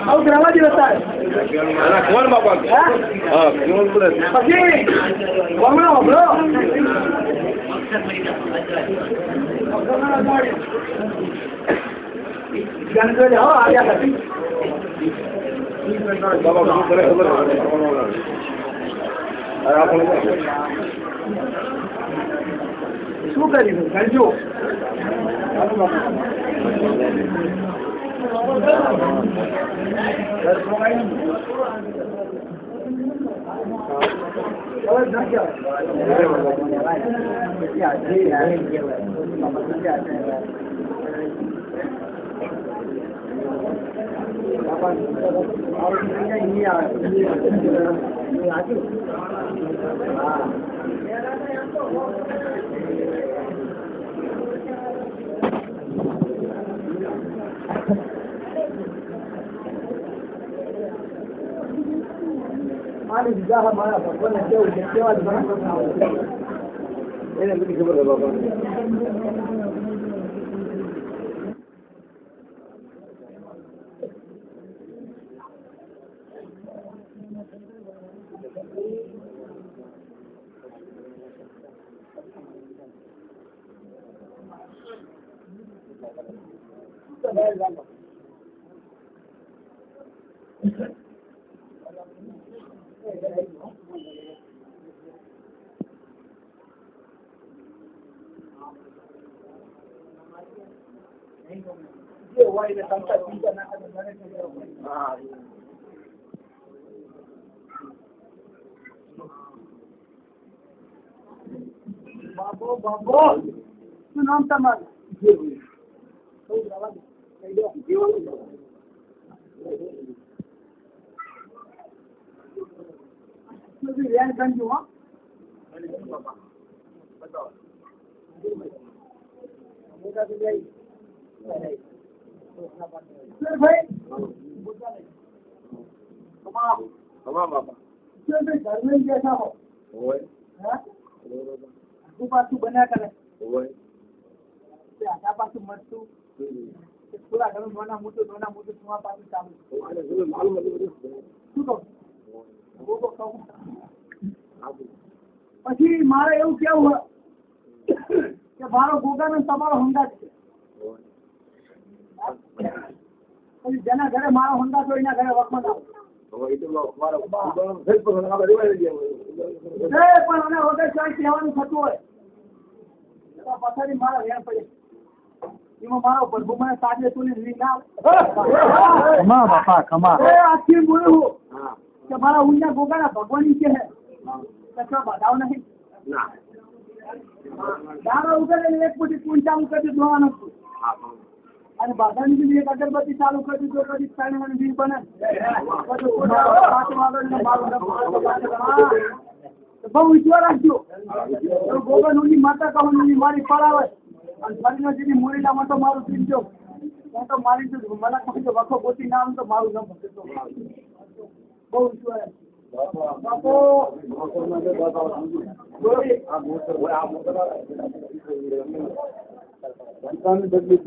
આવું ગ્રામા દિવસ થાય કોણ બાપા હા કોણ બોલે પછી કોમળો હબળો ગણતરી હો આવ્યા હતી બાબા શું કરે ખબર શું કર્યું ગણજો મારી બીજા મારા ભગવાનને કેવું છે કેવા જ એને બધી ખબર છે બાપા બાબો બાબો શું નામ તમારું રેન ગંજુ હા પાછું બન્યા કરે પાછું મળતું થોડા ઘણું નાના મોટું પાછું ચાલુ શું કહું પછી મારે એવું કેવું કે મારો ગોગા ને તમારો હંગાત છે પછી જેના ઘરે મારો હંગાત હોય એના ઘરે વખમાં આવો પણ મને વગર કઈ કહેવાનું થતું હોય પછાડી મારા વેણ પડે એમાં મારો પ્રભુ મને સાજે તુલી આજથી બોલું કે મારા ઊંડા ગોગાના ભગવાન છે કચરો બધાવ નહીં દાણા ઉગડે એક મોટી કુંડ ચાલુ કરી ધોવાનું અને બાધાની બી એક અગરબત્તી ચાલુ કરી તો પછી ત્રણ વીર બને બહુ ઈશ્વર રાખજો ગોગા નું માતા કહું મારી પડાવે અને શરીર જેની મુરીના માટે મારું પીજો હું તો મારી મને કહું કે વખો પોતી નામ તો મારું ન ભગતો બહુ ઈશ્વર બાપો બદલી